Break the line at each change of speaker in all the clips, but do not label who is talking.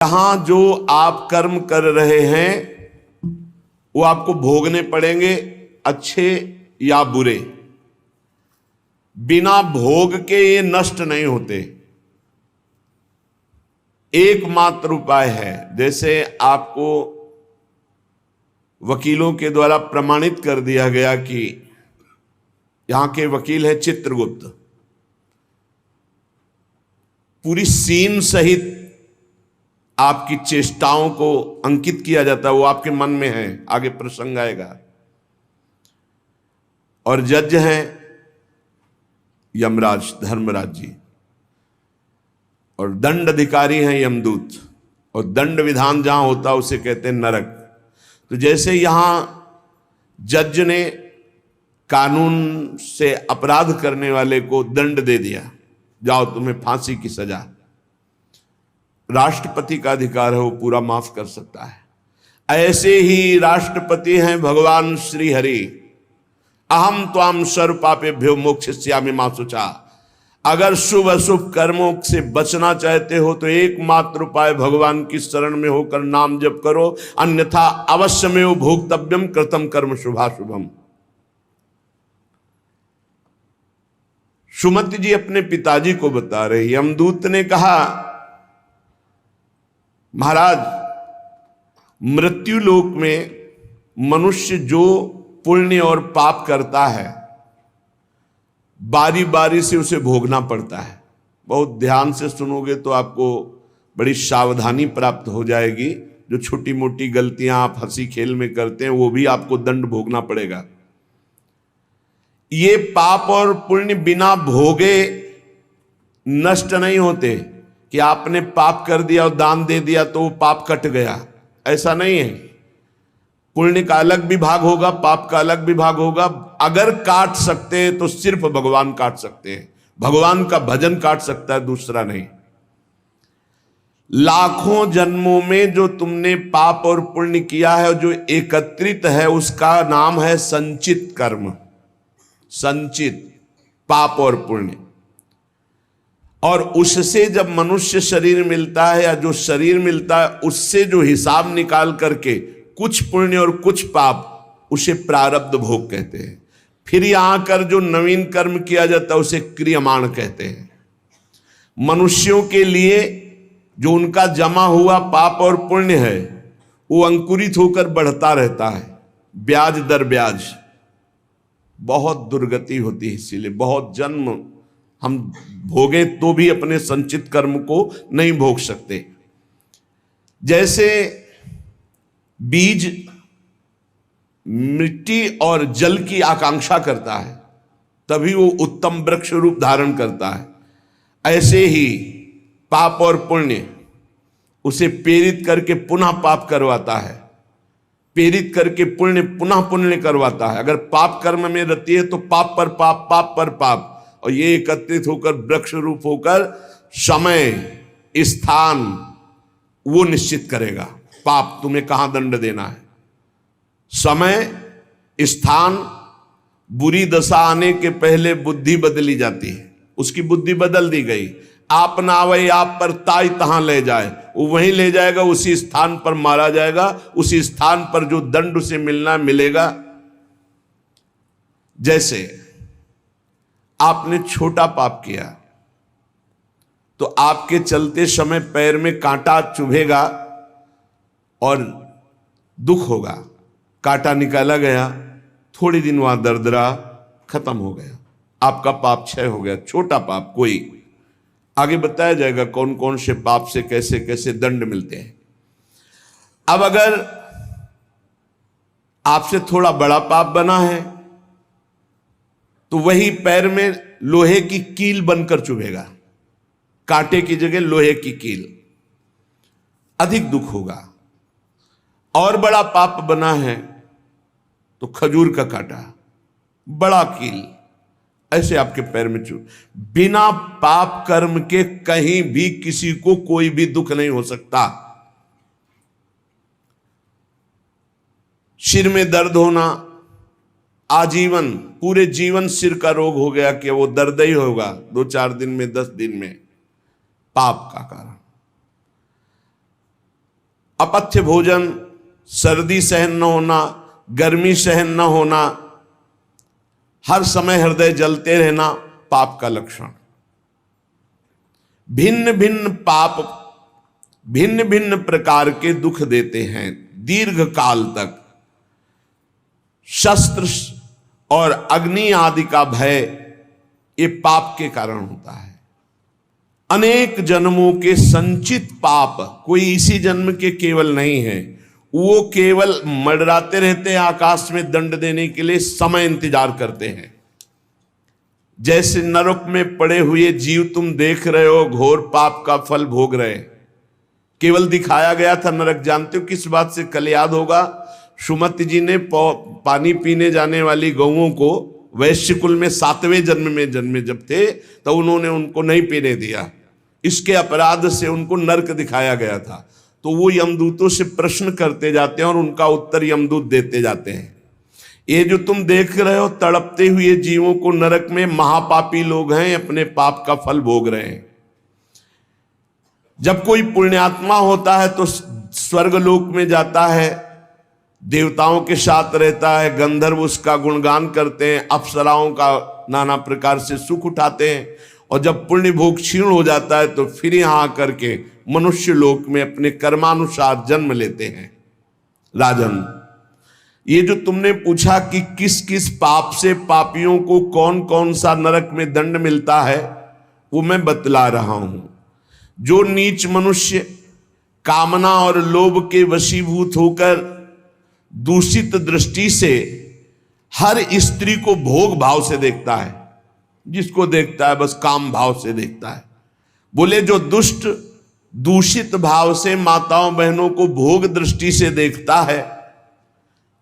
यहां जो आप कर्म कर रहे हैं वो आपको भोगने पड़ेंगे, अच्छे या बुरे। बिना भोग के ये नष्ट नहीं होते। एकमात्र उपाय है, जैसे आपको वकीलों के द्वारा प्रमाणित कर दिया गया कि यहां के वकील हैं चित्रगुप्त, पूरी सीन सहित आपकी चेष्टाओं को अंकित किया जाता है, वो आपके मन में है, आगे प्रसंग आएगा। और जज हैं यमराज धर्मराज जी, और दंड अधिकारी हैं यमदूत, और दंड विधान जहां होता उसे कहते हैं नरक। तो जैसे यहां जज ने कानून से अपराध करने वाले को दंड दे दिया, जाओ तुम्हें फांसी की सजा, राष्ट्रपति का अधिकार है, वो पूरा माफ कर सकता है। ऐसे ही राष्ट्रपति हैं भगवान श्री हरि। अहम त्वाम सर्व पापेभ्यो मोक्षयिष्यामि मा शुचा। अगर शुभ अशुभ कर्मों से बचना चाहते हो तो एकमात्र उपाय भगवान की शरण में होकर नाम जप करो, अन्यथा अवश्यमेव भोक्तव्यम कृतम कर्म शुभाशुभम। सुमति जी अपने पिताजी को बता रहे, यमदूत ने कहा महाराज, मृत्युलोक में मनुष्य जो पुण्य और पाप करता है बारी बारी से उसे भोगना पड़ता है। बहुत ध्यान से सुनोगे तो आपको बड़ी सावधानी प्राप्त हो जाएगी। जो छोटी मोटी गलतियां आप हंसी खेल में करते हैं वो भी आपको दंड भोगना पड़ेगा। ये पाप और पुण्य बिना भोगे नष्ट नहीं होते कि आपने पाप कर दिया और दान दे दिया तो वो पाप कट गया, ऐसा नहीं है। पुण्य का अलग विभाग होगा, पाप का अलग विभाग होगा। अगर काट सकते हैं तो सिर्फ भगवान काट सकते हैं। भगवान का भजन काट सकता है, दूसरा नहीं। लाखों जन्मों में जो तुमने पाप और पुण्य किया है, जो एकत्रित है, उसका नाम है संचित कर्म। संचित पाप और पुण्य, और उससे जब मनुष्य शरीर मिलता है या जो शरीर मिलता है, उससे जो हिसाब निकाल करके कुछ पुण्य और कुछ पाप, उसे प्रारब्ध भोग कहते हैं। फिर यहां कर जो नवीन कर्म किया जाता है उसे क्रियमाण कहते हैं। मनुष्यों के लिए जो उनका जमा हुआ पाप और पुण्य है वो अंकुरित होकर बढ़ता रहता है, ब्याज दर ब्याज। बहुत दुर्गति होती है, इसीलिए बहुत जन्म हम भोगे तो भी अपने संचित कर्म को नहीं भोग सकते। जैसे बीज मिट्टी और जल की आकांक्षा करता है तभी वो उत्तम वृक्ष रूप धारण करता है, ऐसे ही पाप और पुण्य उसे प्रेरित करके पुनः पाप करवाता है, प्रेरित करके पुण्य पुनः पुण्य करवाता है। अगर पाप कर्म में रहती है तो पाप पर पाप, पाप पर पाप, और ये एकत्रित होकर वृक्ष रूप होकर समय स्थान वो निश्चित करेगा। पाप तुम्हें कहां दंड देना है, समय स्थान। बुरी दशा आने के पहले बुद्धि बदली जाती है, उसकी बुद्धि बदल दी गई। आप ना आवे आप पर ताई तहां ले जाए, वो वहीं ले जाएगा, उसी स्थान पर मारा जाएगा, उसी स्थान पर जो दंड उसे मिलना मिलेगा। जैसे आपने छोटा पाप किया तो आपके चलते समय पैर में कांटा चुभेगा और दुख होगा। कांटा निकाला गया, थोड़ी दिन वहां दर्द रहा, खत्म हो गया, आपका पाप क्षय हो गया। छोटा पाप कोई, आगे बताया जाएगा कौन कौन से पाप से कैसे कैसे दंड मिलते हैं। अब अगर आपसे थोड़ा बड़ा पाप बना है तो वही पैर में लोहे की कील बनकर चुभेगा, कांटे की जगह लोहे की कील, अधिक दुख होगा। और बड़ा पाप बना है तो खजूर का कांटा, बड़ा कील, ऐसे आपके पैर में चुभ। बिना पाप कर्म के कहीं भी किसी को कोई भी दुख नहीं हो सकता। सिर में दर्द होना, आजीवन पूरे जीवन सिर का रोग हो गया कि वो दर्द ही होगा 2-4 दिन में, 10 दिन में, पाप का कारण। अपथ्य भोजन, सर्दी सहन न होना, गर्मी सहन न होना, हर समय हृदय जलते रहना पाप का लक्षण। भिन्न भिन्न पाप भिन्न भिन्न प्रकार के दुख देते हैं दीर्घ काल तक। शस्त्र और अग्नि आदि का भय ये पाप के कारण होता है। अनेक जन्मों के संचित पाप, कोई इसी जन्म के केवल नहीं है, वो केवल मंडराते रहते हैं आकाश में दंड देने के लिए, समय इंतजार करते हैं। जैसे नरक में पड़े हुए जीव तुम देख रहे हो, घोर पाप का फल भोग रहे, केवल दिखाया गया था नरक। जानते हो किस बात से? कल याद होगा, सुमति जी ने पानी पीने जाने वाली गौओं को वैश्य कुल में 7वें जन्म में जन्मे जब थे, तो उन्होंने उनको नहीं पीने दिया। इसके अपराध से उनको नरक दिखाया गया था। तो वो यमदूतों से प्रश्न करते जाते हैं और उनका उत्तर यमदूत देते जाते हैं। ये जो तुम देख रहे हो तड़पते हुए जीवों को नरक में, महापापी लोग हैं, अपने पाप का फल भोग रहे हैं। जब कोई पुण्यात्मा होता है तो स्वर्गलोक में जाता है, देवताओं के साथ रहता है, गंधर्व उसका गुणगान करते हैं, अप्सराओं का नाना प्रकार से सुख उठाते हैं। और जब पुण्य भोग क्षीण हो जाता है तो फिर यहां आकर के मनुष्य लोक में अपने कर्मानुसार जन्म लेते हैं। राजन, ये जो तुमने पूछा कि किस किस पाप से पापियों को कौन कौन सा नरक में दंड मिलता है, वो मैं बतला रहा हूं। जो नीच मनुष्य कामना और लोभ के वशीभूत होकर दूषित दृष्टि से हर स्त्री को भोग भाव से देखता है, जिसको देखता है बस काम भाव से देखता है। बोले जो दुष्ट दूषित भाव से माताओं बहनों को भोग दृष्टि से देखता है,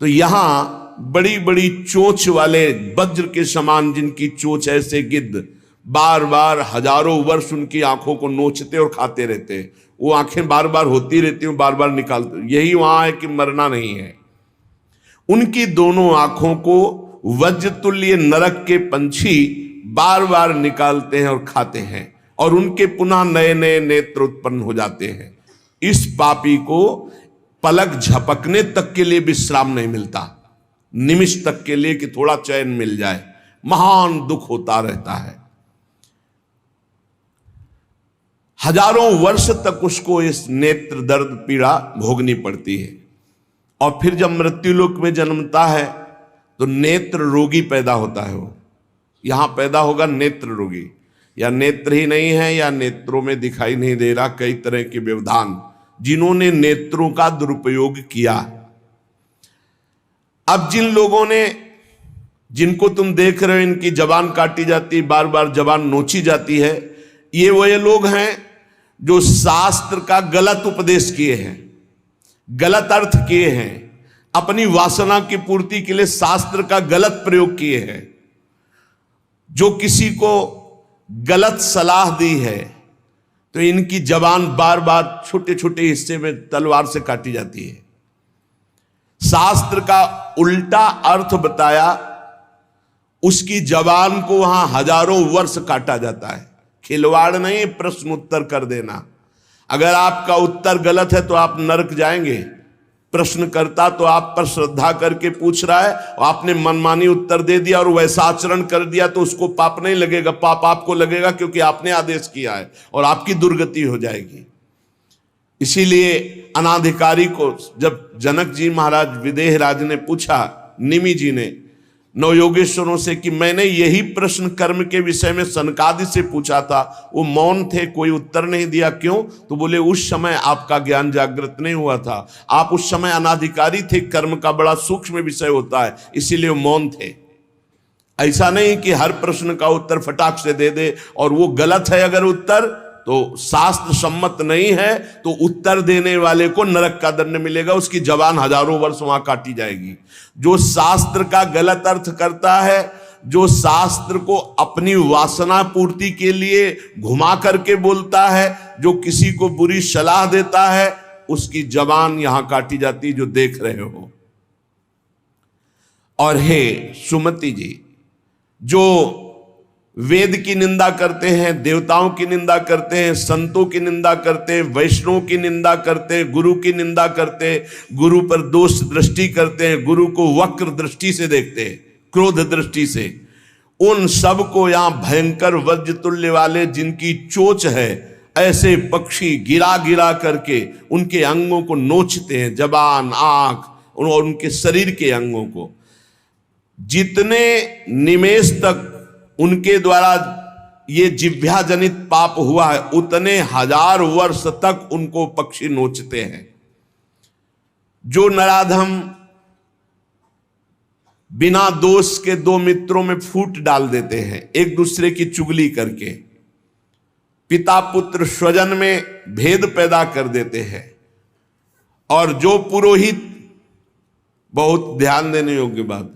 तो यहां बड़ी बड़ी चोंच वाले वज्र के समान जिनकी चोंच ऐसे गिद्ध बार बार हजारों वर्ष उनकी आंखों को नोचते और खाते रहते हैं। वो आंखें बार बार होती रहती हैं, बार बार निकालते। यही वहां है कि मरना नहीं है। उनकी दोनों आंखों को वज्र तुल्य नरक के पंछी बार बार निकालते हैं और खाते हैं, और उनके पुनः नए नए नेत्र उत्पन्न हो जाते हैं। इस पापी को पलक झपकने तक के लिए विश्राम नहीं मिलता, निमिष तक के लिए कि थोड़ा चैन मिल जाए, महान दुख होता रहता है। हजारों वर्ष तक उसको इस नेत्र दर्द पीड़ा भोगनी पड़ती है। और फिर जब मृत्युलोक में जन्मता है तो नेत्र रोगी पैदा होता है। वो यहां पैदा होगा नेत्र रोगी, या नेत्र ही नहीं है या नेत्रों में दिखाई नहीं दे रहा, कई तरह के व्यवधान, जिन्होंने नेत्रों का दुरुपयोग किया। अब जिन लोगों ने, जिनको तुम देख रहे हो इनकी जबान काटी जाती, बार बार जबान नोची जाती है, ये वो लोग हैं जो शास्त्र का गलत उपदेश किए हैं, गलत अर्थ किए हैं, अपनी वासना की पूर्ति के लिए शास्त्र का गलत प्रयोग किए हैं, जो किसी को गलत सलाह दी है, तो इनकी जबान बार बार छोटे छोटे हिस्से में तलवार से काटी जाती है। शास्त्र का उल्टा अर्थ बताया, उसकी जबान को वहां हजारों वर्ष काटा जाता है। खिलवाड़ नहीं, प्रश्न उत्तर कर देना। अगर आपका उत्तर गलत है तो आप नरक जाएंगे। प्रश्नकर्ता तो आप पर श्रद्धा करके पूछ रहा है, और आपने मनमानी उत्तर दे दिया और वैसा आचरण कर दिया तो उसको पाप नहीं लगेगा, पाप आपको लगेगा, क्योंकि आपने आदेश किया है और आपकी दुर्गति हो जाएगी। इसीलिए अनाधिकारी को जब जनक जी महाराज विदेह राज ने पूछा, निमि जी ने नवयोगेश्वरों से कि मैंने यही प्रश्न कर्म के विषय में सनकादि से पूछा था, वो मौन थे, कोई उत्तर नहीं दिया, क्यों? तो बोले उस समय आपका ज्ञान जागृत नहीं हुआ था, आप उस समय अनाधिकारी थे, कर्म का बड़ा सूक्ष्म विषय होता है, इसीलिए मौन थे। ऐसा नहीं कि हर प्रश्न का उत्तर फटाक से दे दे, और वो गलत है अगर उत्तर तो शास्त्र सम्मत नहीं है तो उत्तर देने वाले को नरक का दंड मिलेगा, उसकी जबान हजारों वर्ष वहां काटी जाएगी। जो शास्त्र का गलत अर्थ करता है, जो शास्त्र को अपनी वासना पूर्ति के लिए घुमा करके बोलता है, जो किसी को बुरी सलाह देता है, उसकी जबान यहां काटी जाती, जो देख रहे हो। और हे सुमति जी, जो वेद की निंदा करते हैं, देवताओं की निंदा करते हैं, संतों की निंदा करते हैं, वैष्णव की निंदा करते हैं, गुरु की निंदा करते हैं, गुरु पर दोष दृष्टि करते हैं, गुरु को वक्र दृष्टि से देखते हैं, क्रोध दृष्टि से। उन सब को यहां भयंकर वज्र तुल्य वाले जिनकी चोंच है, ऐसे पक्षी गिरा गिरा करके उनके अंगों को नोचते हैं, जबान, आंख और उनके शरीर के अंगों को। जितने निमेष तक उनके द्वारा ये जिह्वा जनित पाप हुआ है, उतने 1000 वर्ष तक उनको पक्षी नोचते हैं। जो नराधम बिना दोष के दो मित्रों में फूट डाल देते हैं, एक दूसरे की चुगली करके, पिता पुत्र स्वजन में भेद पैदा कर देते हैं, और जो पुरोहित, बहुत ध्यान देने योग्य बात,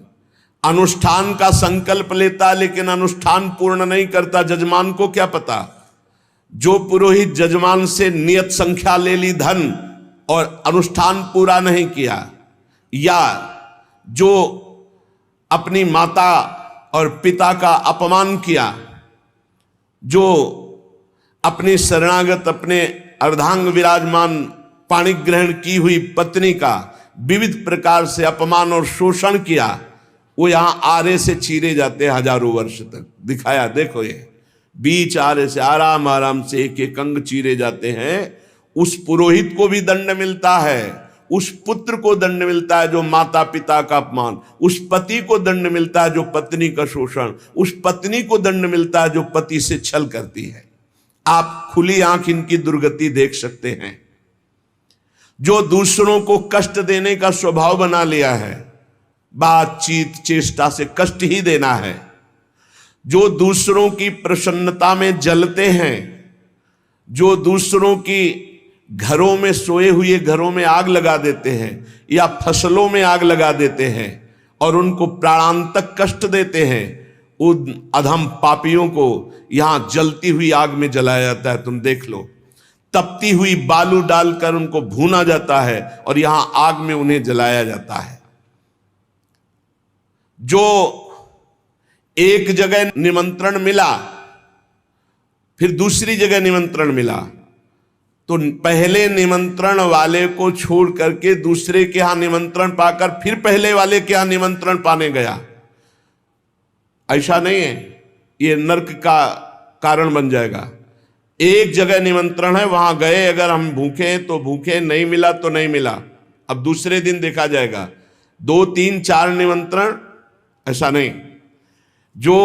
अनुष्ठान का संकल्प लेता लेकिन अनुष्ठान पूर्ण नहीं करता, जजमान को क्या पता। जो पुरोहित जजमान से नियत संख्या ले ली धन और अनुष्ठान पूरा नहीं किया, या जो अपनी माता और पिता का अपमान किया, जो अपनी शरणागत, अपने अर्धांग विराजमान पाणि ग्रहण की हुई पत्नी का विविध प्रकार से अपमान और शोषण किया, वो यहां आरे से चीरे जाते हैं 1000 वर्ष तक। दिखाया, देखो ये बीच आरे से आराम आराम से एक एक अंग चीरे जाते हैं। उस पुरोहित को भी दंड मिलता है, उस पुत्र को दंड मिलता है जो माता पिता का अपमान, उस पति को दंड मिलता है जो पत्नी का शोषण, उस पत्नी को दंड मिलता है जो पति से छल करती है। आप खुली आंख इनकी दुर्गति देख सकते हैं। जो दूसरों को कष्ट देने का स्वभाव बना लिया है, बातचीत चेष्टा से कष्ट ही देना है, जो दूसरों की प्रसन्नता में जलते हैं, जो दूसरों की घरों में, सोए हुए घरों में आग लगा देते हैं या फसलों में आग लगा देते हैं और उनको प्राणांतक कष्ट देते हैं, उन अधम पापियों को यहां जलती हुई आग में जलाया जाता है। तुम देख लो, तपती हुई बालू डालकर उनको भूना जाता है और यहां आग में उन्हें जलाया जाता है। जो एक जगह निमंत्रण मिला, फिर दूसरी जगह निमंत्रण मिला, तो पहले निमंत्रण वाले को छोड़ करके दूसरे के यहां निमंत्रण पाकर फिर पहले वाले के यहां निमंत्रण पाने गया। ऐसा नहीं है, ये नरक का कारण बन जाएगा। एक जगह निमंत्रण है, वहां गए, अगर हम भूखे हैं तो भूखे, नहीं मिला तो नहीं मिला, अब दूसरे दिन देखा जाएगा। 2, 3, 4 निमंत्रण, ऐसा नहीं। जो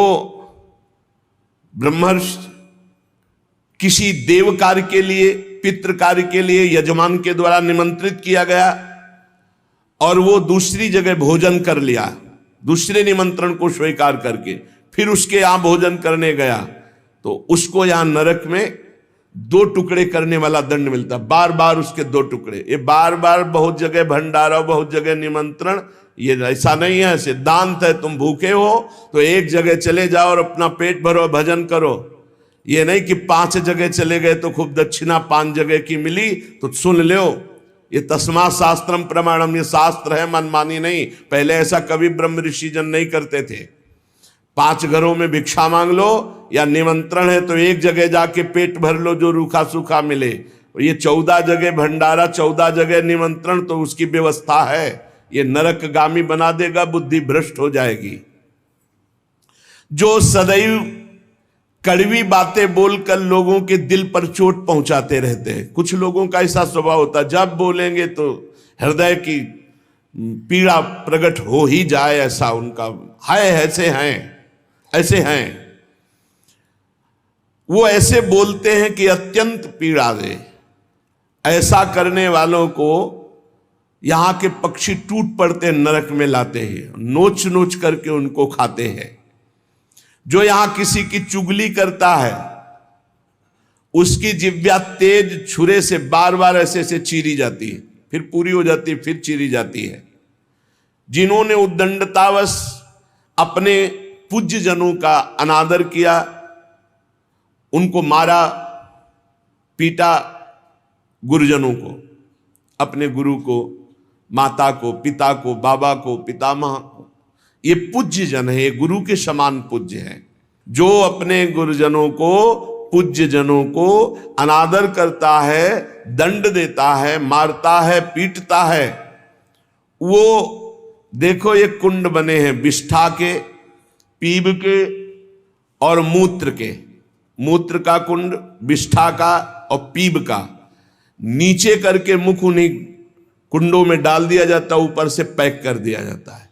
ब्रह्मर्षि किसी देव कार्य के लिए, पितृ कार्य के लिए यजमान के द्वारा निमंत्रित किया गया और वो दूसरी जगह भोजन कर लिया, दूसरे निमंत्रण को स्वीकार करके फिर उसके यहां भोजन करने गया, तो उसको यहां नरक में 2 टुकड़े करने वाला दंड मिलता। बार बार उसके 2 टुकड़े। ये बार बार बहुत जगह भंडारा, बहुत जगह निमंत्रण, ये ऐसा नहीं है। सिद्धांत है, तुम भूखे हो तो एक जगह चले जाओ और अपना पेट भरो, भजन करो। ये नहीं कि 5 जगह चले गए तो खूब दक्षिणा 5 जगह की मिली तो सुन लो। ये तस्मा शास्त्रम प्रमाणम, ये शास्त्र है, मनमानी नहीं। पहले ऐसा कभी ब्रह्म ऋषि जन नहीं करते थे। 5 घरों में भिक्षा मांग लो या निमंत्रण है तो एक जगह जाके पेट भर लो जो रूखा सूखा मिले। ये 14 जगह भंडारा, 14 जगह निमंत्रण, तो उसकी व्यवस्था है। ये नरकगामी बना देगा, बुद्धि भ्रष्ट हो जाएगी। जो सदैव कड़वी बातें बोलकर लोगों के दिल पर चोट पहुंचाते रहते हैं। कुछ लोगों का ऐसा स्वभाव होता है, जब बोलेंगे तो हृदय की पीड़ा प्रकट हो ही जाए, ऐसा उनका है। ऐसे हैं वो, ऐसे बोलते हैं कि अत्यंत पीड़ा दे। ऐसा करने वालों को यहां के पक्षी टूट पड़ते नरक में लाते हैं, नोच नोच करके उनको खाते हैं। जो यहां किसी की चुगली करता है, उसकी जिह्वा तेज छुरे से बार बार ऐसे ऐसे चीरी जाती है, फिर पूरी हो जाती है, फिर चीरी जाती है। जिन्होंने उद्दंडतावश अपने पूज्य जनों का अनादर किया, उनको मारा पीटा, गुरुजनों को, अपने गुरु को, माता को, पिता को, बाबा को, पितामह को, ये पूज्य जन है, ये गुरु के समान पूज्य है। जो अपने गुरुजनों को, पूज्य जनों को अनादर करता है, दंड देता है, मारता है, पीटता है, वो देखो ये कुंड बने हैं विष्ठा के, पीब के और मूत्र के। मूत्र का कुंड, विष्ठा का और पीब का, नीचे करके मुख उन्हीं कुंडों में डाल दिया जाता है, ऊपर से पैक कर दिया जाता है।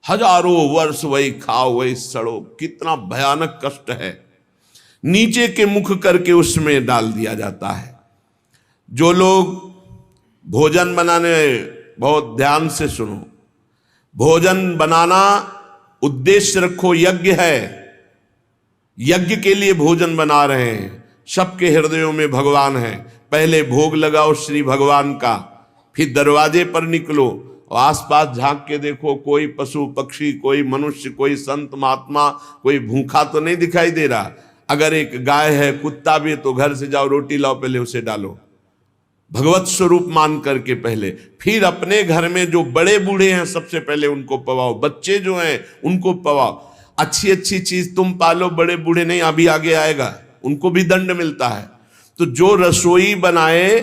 हजारों वर्ष वही खाओ वही सड़ो, कितना भयानक कष्ट है। नीचे के मुख करके उसमें डाल दिया जाता है। जो लोग भोजन बनाने, बहुत ध्यान से सुनो, भोजन बनाना उद्देश्य रखो, यज्ञ है, यज्ञ के लिए भोजन बना रहे हैं। सबके हृदयों में भगवान है, पहले भोग लगाओ श्री भगवान का, फिर दरवाजे पर निकलो और आसपास झांक के देखो, कोई पशु पक्षी, कोई मनुष्य, कोई संत महात्मा, कोई भूखा तो नहीं दिखाई दे रहा। अगर एक गाय है, कुत्ता भी है, तो घर से जाओ, रोटी लाओ, पहले उसे डालो, भगवत स्वरूप मान करके पहले। फिर अपने घर में जो बड़े बूढ़े हैं सबसे पहले उनको पवाओ, बच्चे जो हैं उनको पवाओ। अच्छी अच्छी चीज तुम पालो, बड़े बूढ़े नहीं, अभी आगे आएगा, उनको भी दंड मिलता है। तो जो रसोई बनाए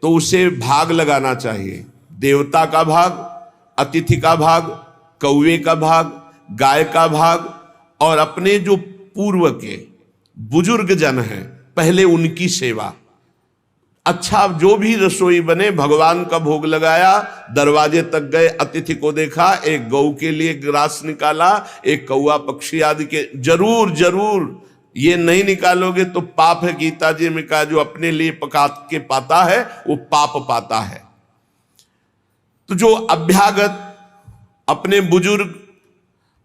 तो उसे भाग लगाना चाहिए, देवता का भाग, अतिथि का भाग, कौवे का भाग, गाय का भाग, और अपने जो पूर्व के बुजुर्ग जन हैं पहले उनकी सेवा। अच्छा, जो भी रसोई बने, भगवान का भोग लगाया, दरवाजे तक गए, अतिथि को देखा, एक गौ के लिए ग्रास निकाला, एक कौवा पक्षी आदि के, जरूर जरूर ये नहीं निकालोगे तो पाप है। गीता जी में कहा जो अपने लिए पका के पाता है वो पाप पाता है। तो जो अभ्यागत, अपने बुजुर्ग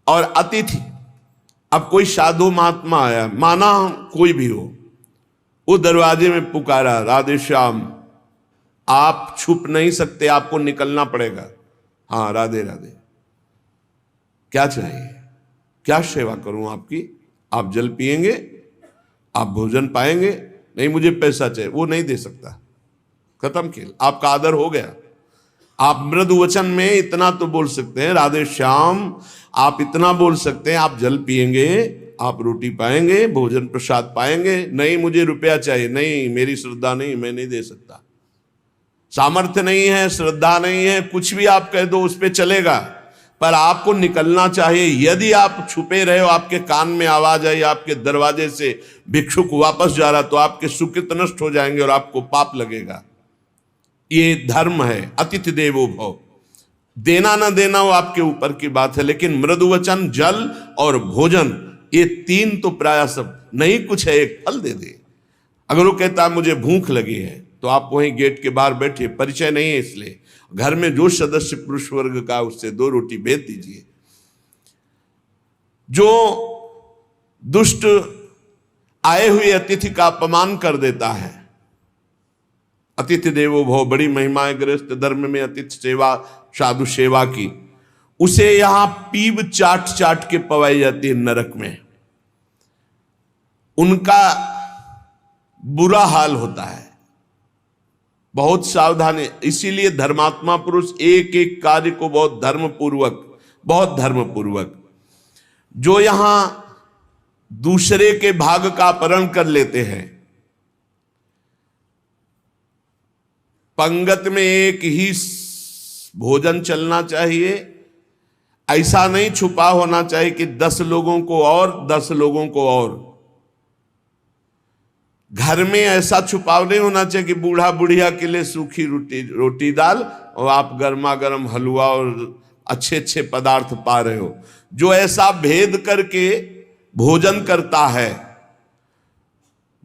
और अतिथि, अब कोई साधु महात्मा आया, माना कोई भी हो, वो दरवाजे में पुकारा, राधे श्याम, आप छुप नहीं सकते, आपको निकलना पड़ेगा। हाँ राधे राधे, क्या चाहिए, क्या सेवा करूं आपकी? आप जल पिएंगे, आप भोजन पाएंगे? नहीं मुझे पैसा चाहिए। वो नहीं दे सकता, खत्म खेल, आपका आदर हो गया। आप मृदु वचन में इतना तो बोल सकते हैं, राधे श्याम, आप इतना बोल सकते हैं, आप जल पिएंगे, आप रोटी पाएंगे, भोजन प्रसाद पाएंगे। नहीं मुझे रुपया चाहिए, नहीं मेरी श्रद्धा नहीं, मैं नहीं दे सकता, सामर्थ्य नहीं है, श्रद्धा नहीं है, कुछ भी आप कह दो उस पर चलेगा, पर आपको निकलना चाहिए। यदि आप छुपे रहे हो, आपके कान में आवाज आई, आपके दरवाजे से भिक्षुक वापस जा रहा, तो आपके सुकृत नष्ट हो जाएंगे और आपको पाप लगेगा। ये धर्म है, अतिथि देवो भव। देना ना देना वो आपके ऊपर की बात है, लेकिन मृदु वचन, जल और भोजन, ये तीन तो प्राय सब, नहीं कुछ है एक फल दे दे। अगर वो कहता है मुझे भूख लगी है, तो आप वहीं गेट के बाहर बैठिए, परिचय नहीं है इसलिए, घर में जो सदस्य पुरुष वर्ग का, उससे 2 रोटी भेज दीजिए। जो दुष्ट आए हुए अतिथि का अपमान कर देता है, अतिथि देवो भव, बड़ी महिमा ग्रस्त धर्म में अतिथि सेवा, साधु सेवा की, उसे यहां पीब चाट चाट के पवाई जाती है नरक में। उनका बुरा हाल होता है, बहुत सावधान है। इसीलिए धर्मात्मा पुरुष एक एक कार्य को बहुत धर्मपूर्वक, जो यहां दूसरे के भाग का अपहरण कर लेते हैं, पंगत में एक ही भोजन चलना चाहिए, ऐसा नहीं छुपा होना चाहिए कि 10 लोगों को और 10 लोगों को और। घर में ऐसा छुपाव नहीं होना चाहिए कि बूढ़ा बुढ़िया के लिए सूखी रोटी दाल और आप गर्मा गर्म हलवा और अच्छे अच्छे पदार्थ पा रहे हो। जो ऐसा भेद करके भोजन करता है,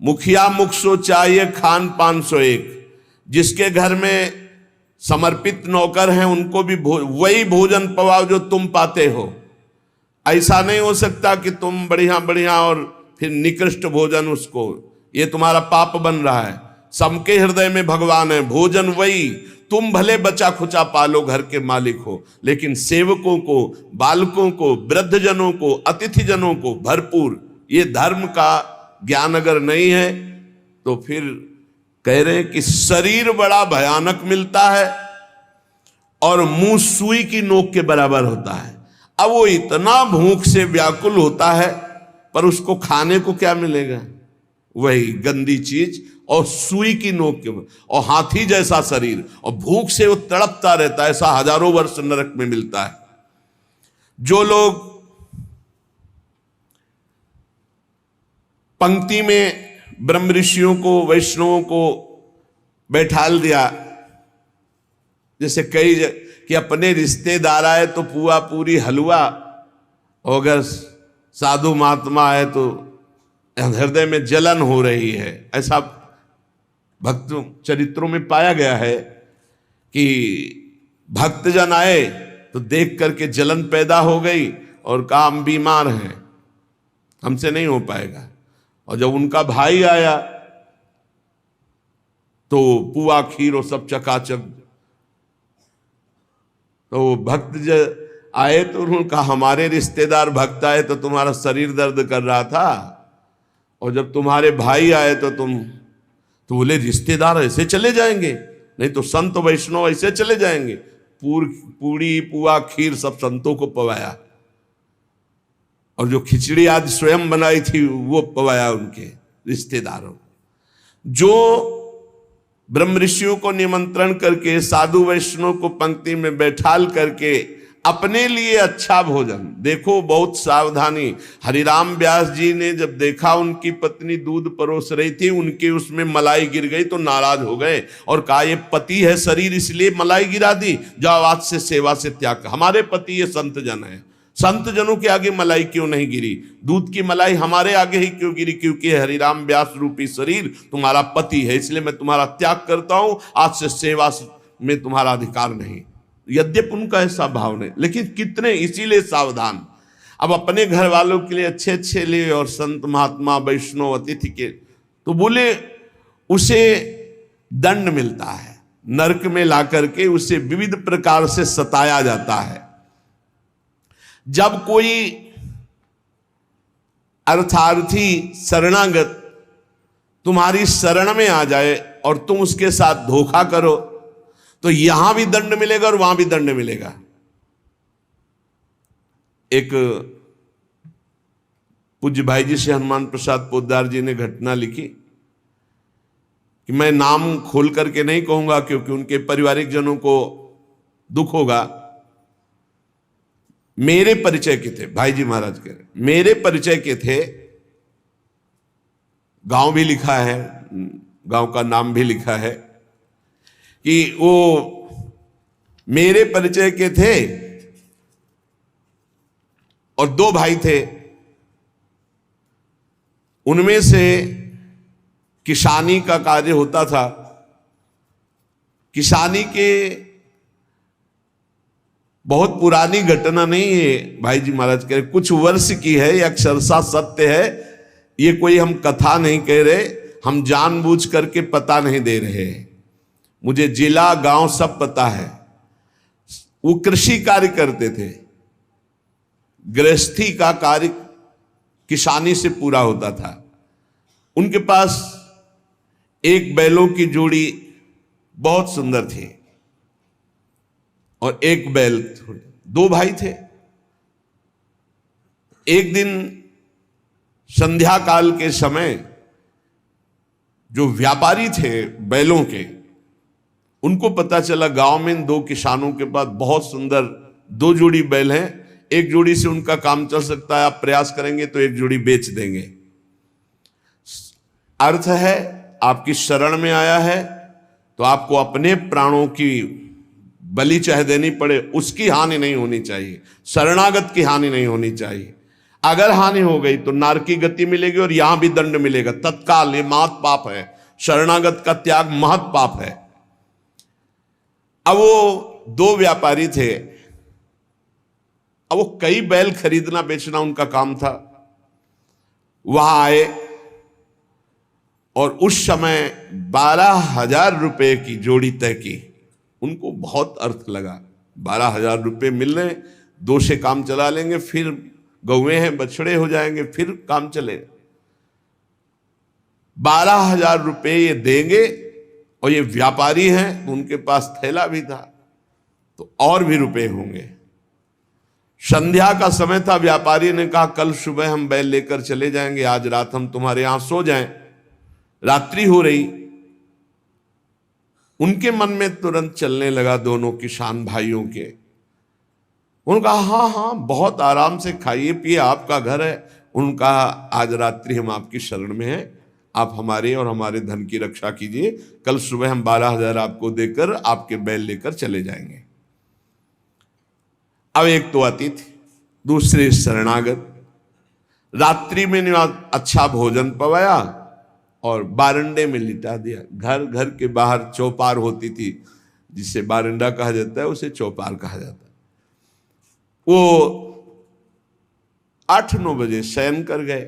मुखिया मुख सो चाहिए, खान पान सो एक। जिसके घर में समर्पित नौकर हैं उनको भी वही भोजन पवाओ जो तुम पाते हो। ऐसा नहीं हो सकता कि तुम बढ़िया बढ़िया और फिर निकृष्ट भोजन उसको, ये तुम्हारा पाप बन रहा है। सबके हृदय में भगवान है, भोजन वही, तुम भले बचा खुचा पालो, घर के मालिक हो, लेकिन सेवकों को, बालकों को, वृद्धजनों को, अतिथि जनों को भरपूर। ये धर्म का ज्ञान अगर नहीं है तो फिर कह रहे हैं कि शरीर बड़ा भयानक मिलता है और मुंह सुई की नोक के बराबर होता है। अब वो इतना भूख से व्याकुल होता है पर उसको खाने को क्या मिलेगा? वही गंदी चीज और सुई की नोक के, और हाथी जैसा शरीर, और भूख से वो तड़पता रहता है। ऐसा हजारों वर्ष नरक में मिलता है। जो लोग पंक्ति में ब्रह्म ऋषियों को, वैष्णवों को बैठाल दिया, जैसे कई कि अपने रिश्तेदार आए तो पुआ पूरी हलवा, और अगर साधु महात्मा आए तो हृदय में जलन हो रही है। ऐसा भक्त चरित्रों में पाया गया है कि भक्तजन आए तो देख करके जलन पैदा हो गई और कहा हम बीमार हैं, हमसे नहीं हो पाएगा। और जब उनका भाई आया तो पुआ खीर और सब चकाचक, तो भक्त आए तो उन्होंने कहा हमारे रिश्तेदार भक्त आए तो तुम्हारा शरीर दर्द कर रहा था, और जब तुम्हारे भाई आए तो बोले रिश्तेदार ऐसे चले जाएंगे? नहीं तो संत वैष्णव ऐसे चले जाएंगे। पूड़ी पुआ खीर सब संतों को पवाया, और जो खिचड़ी आज स्वयं बनाई थी वो पवाया उनके रिश्तेदारों। जो ब्रह्म ऋषियों को निमंत्रण करके, साधु वैष्णव को पंक्ति में बैठाल करके अपने लिए अच्छा भोजन, देखो बहुत सावधानी। हरिराम व्यास जी ने जब देखा उनकी पत्नी दूध परोस रही थी, उनके उसमें मलाई गिर गई तो नाराज हो गए और कहा ये पति है शरीर इसलिए मलाई गिरा दी, जाओ आज से सेवा से त्याग। हमारे पति ये संत जन है, संत जनों के आगे मलाई क्यों नहीं गिरी? दूध की मलाई हमारे आगे ही क्यों गिरी? क्योंकि हरिराम व्यास रूपी शरीर तुम्हारा पति है, इसलिए मैं तुम्हारा त्याग करता हूं, आज से सेवा में तुम्हारा अधिकार नहीं। यद्यप उनका ऐसा भाव नहीं, लेकिन कितने इसीलिए सावधान। अब अपने घर वालों के लिए अच्छे अच्छे लिए और संत महात्मा वैष्णव अतिथि के, तो बोले उसे दंड मिलता है, नरक में ला करके उसे विविध प्रकार से सताया जाता है। जब कोई अर्थार्थी शरणागत तुम्हारी शरण में आ जाए और तुम उसके साथ धोखा करो तो यहां भी दंड मिलेगा और वहां भी दंड मिलेगा। एक पूज्य भाई जी से हनुमान प्रसाद पोद्दार जी ने घटना लिखी कि मैं नाम खोल करके नहीं कहूंगा क्योंकि उनके पारिवारिक जनों को दुख होगा। मेरे परिचय के थे भाई जी महाराज के, मेरे परिचय के थे, गांव भी लिखा है, गांव का नाम भी लिखा है कि वो मेरे परिचय के थे और दो भाई थे। उनमें से किसानी का कार्य होता था। किसानी के बहुत पुरानी घटना नहीं है भाई जी महाराज कह रहे, कुछ वर्ष की है, यह अक्षरशः सत्य है। ये कोई हम कथा नहीं कह रहे, हम जानबूझ करके पता नहीं दे रहे। मुझे जिला गांव सब पता है। वो कृषि कार्य करते थे, गृहस्थी का कार्य किसानी से पूरा होता था। उनके पास एक बैलों की जोड़ी बहुत सुंदर थी और एक बैल, दो भाई थे। एक दिन संध्या काल के समय जो व्यापारी थे बैलों के, उनको पता चला गांव में दो किसानों के पास बहुत सुंदर दो जोड़ी बैल हैं, एक जोड़ी से उनका काम चल सकता है, आप प्रयास करेंगे तो एक जोड़ी बेच देंगे। अर्थ है आपकी शरण में आया है तो आपको अपने प्राणों की बलि चाहे देनी पड़े, उसकी हानि नहीं होनी चाहिए, शरणागत की हानि नहीं होनी चाहिए। अगर हानि हो गई तो नारकी गति मिलेगी और यहां भी दंड मिलेगा तत्काल। ये महत पाप है, शरणागत का त्याग महत पाप है। अब वो दो व्यापारी थे, अब वो कई बैल खरीदना बेचना उनका काम था। वहां आए और उस समय 12,000 रुपए की जोड़ी तय की। उनको बहुत अर्थ लगा, 12,000 रुपए मिल रहे, दो से काम चला लेंगे, फिर गौवे हैं बछड़े हो जाएंगे, फिर काम चले। 12,000 रुपए ये देंगे और ये व्यापारी हैं तो उनके पास थैला भी था तो और भी रुपए होंगे। संध्या का समय था। व्यापारी ने कहा कल सुबह हम बैल लेकर चले जाएंगे, आज रात हम तुम्हारे यहां सो जाएं। रात्रि हो रही, उनके मन में तुरंत चलने लगा दोनों किसान भाइयों के। उन्होंने कहा हाँ हाँ बहुत आराम से खाइए पिए, आपका घर है। उनका आज रात्रि हम आपकी शरण में हैं, आप हमारे और हमारे धन की रक्षा कीजिए, कल सुबह हम 12,000 आपको देकर आपके बैल लेकर चले जाएंगे। अब एक तो अतिथि, दूसरे शरणागत। रात्रि में अच्छा भोजन पवाया और बारंडे में लिटा दिया। घर के बाहर चौपार होती थी, जिसे बारंडा कहा जाता है, उसे चौपार कहा जाता है। वो 8-9 बजे शयन कर गए।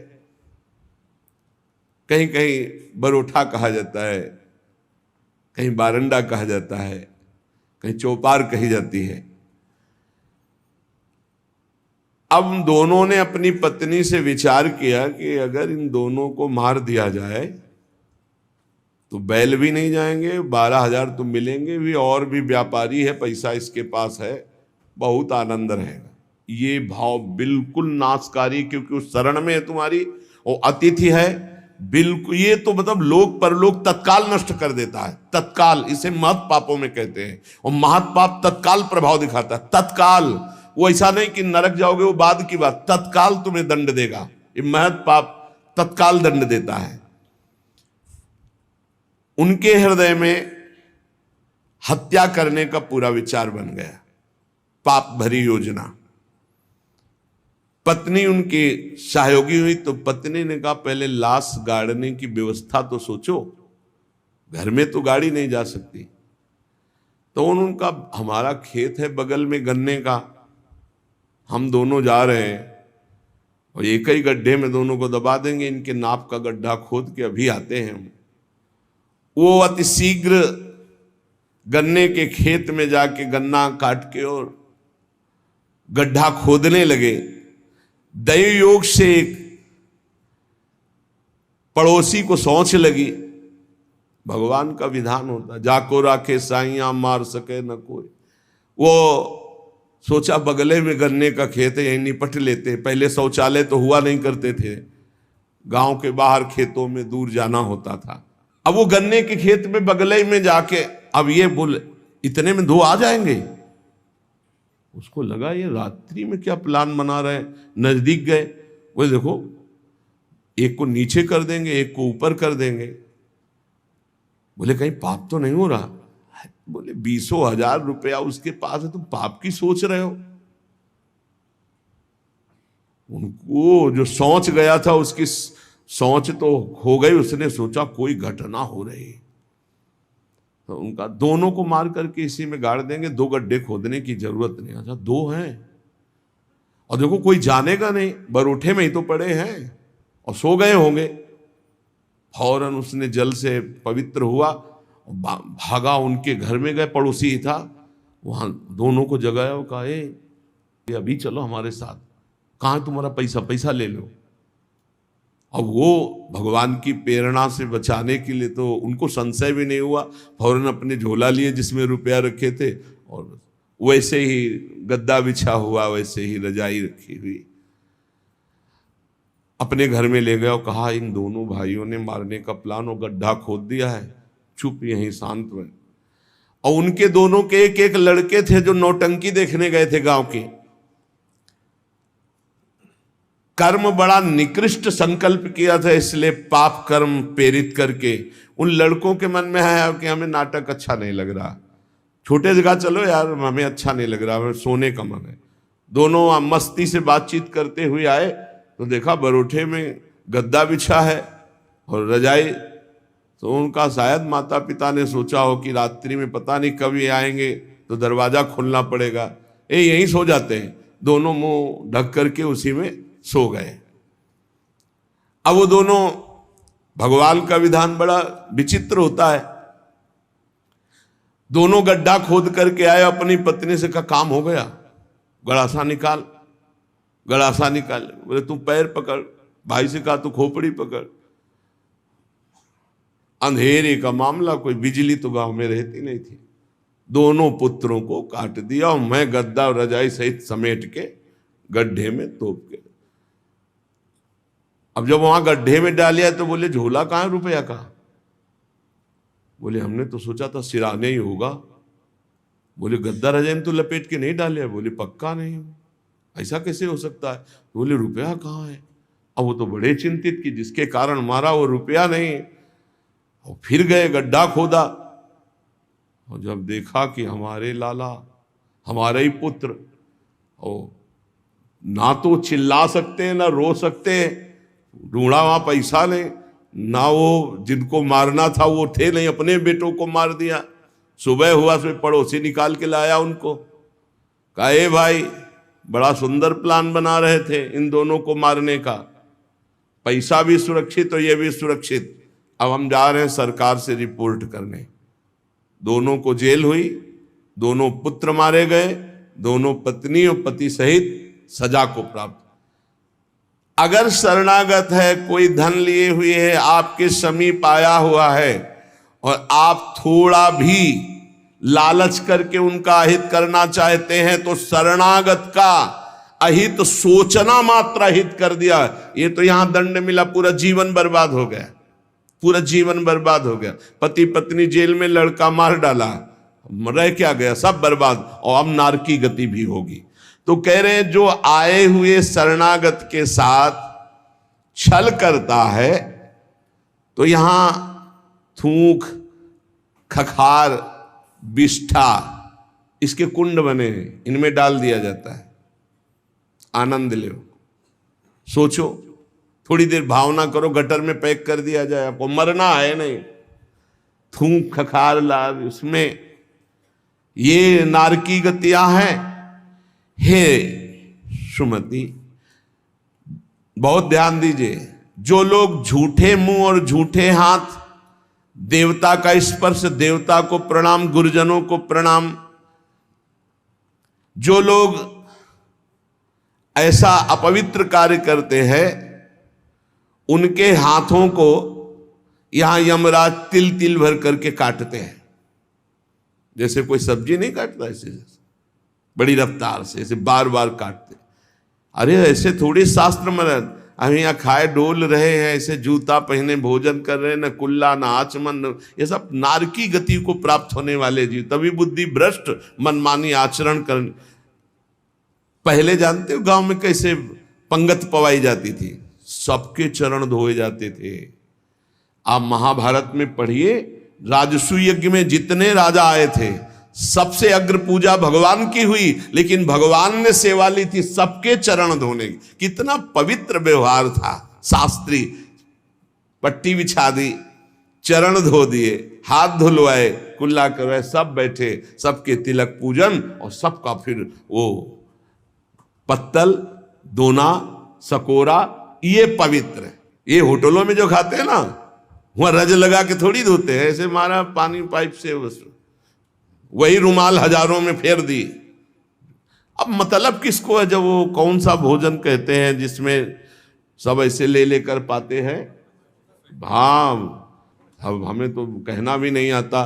कहीं कहीं बरोठा कहा जाता है, कहीं बारंडा कहा जाता है, कहीं चौपार कही जाती है। अब दोनों ने अपनी पत्नी से विचार किया कि अगर इन दोनों को मार दिया जाए तो बैल भी नहीं जाएंगे, 12,000 तो मिलेंगे भी, और भी व्यापारी है, पैसा इसके पास है, बहुत आनंद रहेगा। ये भाव बिल्कुल नाशकारी, क्योंकि उस शरण में है तुम्हारी, वो अतिथि है, बिल्कुल। ये तो मतलब लोक परलोक तत्काल नष्ट कर देता है, तत्काल। इसे महत् पापों में कहते हैं। और महत् पाप तत्काल प्रभाव दिखाता है, तत्काल। वो ऐसा नहीं कि नरक जाओगे वो बाद की बात, तत्काल तुम्हें दंड देगा। ये महत् पाप तत्काल दंड देता है। उनके हृदय में हत्या करने का पूरा विचार बन गया, पाप भरी योजना। पत्नी उनकी सहयोगी हुई तो पत्नी ने कहा पहले लाश गाड़ने की व्यवस्था तो सोचो, घर में तो गाड़ी नहीं जा सकती। तो उनका हमारा खेत है बगल में गन्ने का, हम दोनों जा रहे हैं और एक ही गड्ढे में दोनों को दबा देंगे, इनके नाप का गड्ढा खोद के अभी आते हैं हम। वो अति शीघ्र गन्ने के खेत में जाके गन्ना काट के और गड्ढा खोदने लगे। दैव योग से एक पड़ोसी को सोच लगी, भगवान का विधान होता जाको राखे साइया मार सके न कोई। वो सोचा बगले में गन्ने का खेत है, यहीं निपट लेते। पहले शौचालय तो हुआ नहीं करते थे, गांव के बाहर खेतों में दूर जाना होता था। अब वो गन्ने के खेत में बगले में जाके, अब ये बोले इतने में 2 आ जाएंगे। उसको लगा ये रात्रि में क्या प्लान बना रहे हैं। नजदीक गए, वो देखो एक को नीचे कर देंगे, एक को ऊपर कर देंगे। बोले कहीं पाप तो नहीं हो रहा। बोले 20,000 रुपया उसके पास है, तुम पाप की सोच रहे हो। उनको जो सोच गया था उसकी सोच तो हो गई। उसने सोचा कोई घटना हो रही, तो उनका दोनों को मार करके इसी में गाड़ देंगे, 2 गड्ढे खोदने की जरूरत नहीं। अच्छा 2 हैं और देखो कोई जानेगा नहीं, बरोठे में ही तो पड़े हैं और सो गए होंगे। फौरन उसने जल से पवित्र हुआ, भागा उनके घर में गए, पड़ोसी ही था वहां, दोनों को जगाया और कहा ये अभी चलो हमारे साथ, कहाँ तुम्हारा पैसा, पैसा ले लो। अब वो भगवान की प्रेरणा से बचाने के लिए तो उनको संशय भी नहीं हुआ, फौरन अपने झोला लिए जिसमें रुपया रखे थे और वैसे ही गद्दा बिछा हुआ, वैसे ही रजाई रखी हुई अपने घर में ले गया और कहा इन दोनों भाइयों ने मारने का प्लान और गड्ढा खोद दिया है, चुप यहीं शांत में। और उनके दोनों के एक एक लड़के थे जो नौटंकी देखने गए थे गांव के। कर्म बड़ा निकृष्ट संकल्प किया था, इसलिए पाप कर्म प्रेरित करके उन लड़कों के मन में है कि हमें नाटक अच्छा नहीं लग रहा, छोटे जगह चलो यार, हमें अच्छा नहीं लग रहा, हमें सोने का मन है। दोनों मस्ती से बातचीत करते हुए आए तो देखा बरोठे में गद्दा बिछा है और रजाई। तो उनका शायद माता पिता ने सोचा हो कि रात्रि में पता नहीं कब ये आएंगे तो दरवाजा खोलना पड़ेगा, यहीं सो जाते हैं। दोनों मुंह ढक करके उसी में सो गए। अब वो दोनों, भगवान का विधान बड़ा विचित्र होता है, दोनों गड्ढा खोद करके आए, अपनी पत्नी से कहा काम हो गया, गड़ासा निकाल, गड़ासा निकाल। बोले तू पैर पकड़, भाई से कहा तू खोपड़ी पकड़। अंधेरे का मामला, कोई बिजली तो गांव में रहती नहीं थी। दोनों पुत्रों को काट दिया और मैं गद्दा और रजाई सहित समेट के गड्ढे में तोप के। अब जब वहां गड्ढे में डालिया तो बोले झोला कहाँ है रुपया का? बोले हमने तो सोचा था सिराने ही होगा। बोले गद्दा रजाई तो लपेट के नहीं डाले? बोले पक्का नहीं, ऐसा कैसे हो सकता है? बोले रुपया कहाँ है? अब वो तो बड़े चिंतित कि जिसके कारण मारा वो रुपया नहीं। और फिर गए गड्ढा खोदा और जब देखा कि हमारे लाला, हमारे ही पुत्र, और ना तो चिल्ला सकते ना रो सकते, ढूंढा वहां पैसा नहीं, ना वो जिनको मारना था वो थे नहीं, अपने बेटों को मार दिया। सुबह हुआ तो पड़ोसी निकाल के लाया उनको, कहा ए भाई बड़ा सुंदर प्लान बना रहे थे इन दोनों को मारने का, पैसा भी सुरक्षित और ये भी सुरक्षित, अब हम जा रहे हैं सरकार से रिपोर्ट करने। दोनों को जेल हुई, दोनों पुत्र मारे गए, दोनों पत्नी और पति सहित सजा को प्राप्त। अगर शरणागत है, कोई धन लिए हुए है, आपके समीप आया हुआ है और आप थोड़ा भी लालच करके उनका अहित करना चाहते हैं तो शरणागत का अहित सोचना मात्र अहित कर दिया, ये तो यहां दंड मिला, पूरा जीवन बर्बाद हो गया, पूरा जीवन बर्बाद हो गया। पति पत्नी जेल में, लड़का मार डाला, रह क्या गया, सब बर्बाद, और अब नारकी गति भी होगी। तो कह रहे हैं जो आए हुए शरणागत के साथ छल करता है तो यहां थूक, खखार, बिष्ठा, इसके कुंड बने हैं, इनमें डाल दिया जाता है, आनंद लो। सोचो, थोड़ी देर भावना करो, गटर में पैक कर दिया जाए, आपको मरना है नहीं, थूक खखार लाल, उसमें ये नारकी गतियां हैं। हे सुमति, बहुत ध्यान दीजिए, जो लोग झूठे मुंह और झूठे हाथ, देवता का स्पर्श, देवता को प्रणाम, गुरुजनों को प्रणाम, जो लोग ऐसा अपवित्र कार्य करते हैं उनके हाथों को यहां यमराज तिल तिल भर करके काटते हैं। जैसे कोई सब्जी नहीं काटता, ऐसे बड़ी रफ्तार से ऐसे बार बार काटते। अरे ऐसे थोड़ी शास्त्र में हम यहाँ खाए डोल रहे हैं, ऐसे जूता पहने भोजन कर रहे हैं, न कुल्ला न आचमन, ये सब नारकी गति को प्राप्त होने वाले जीव, तभी बुद्धि भ्रष्ट मनमानी आचरण कर। पहले जानते हो गांव में कैसे पंगत पवाई जाती थी, सबके चरण धोए जाते थे। आप महाभारत में पढ़िए, राजसू यज्ञ में जितने राजा आए थे सबसे अग्र पूजा भगवान की हुई, लेकिन भगवान ने सेवा ली थी सबके चरण धोने की। कितना पवित्र व्यवहार था, शास्त्री, पट्टी बिछा दी, चरण धो दिए, हाथ धुलवाए, कुल्ला करवाए, सब बैठे, सबके तिलक पूजन, और सबका फिर वो पत्तल, दोना, सकोरा, ये पवित्र है। ये होटलों में जो खाते हैं ना, वहां रज लगा के थोड़ी धोते हैं, ऐसे मारा पानी पाइप से, बस वही रुमाल हजारों में फेर दी। अब मतलब किसको है, जब वो कौन सा भोजन कहते हैं जिसमें सब ऐसे ले लेकर पाते हैं। हाँ, अब हमें तो कहना भी नहीं आता।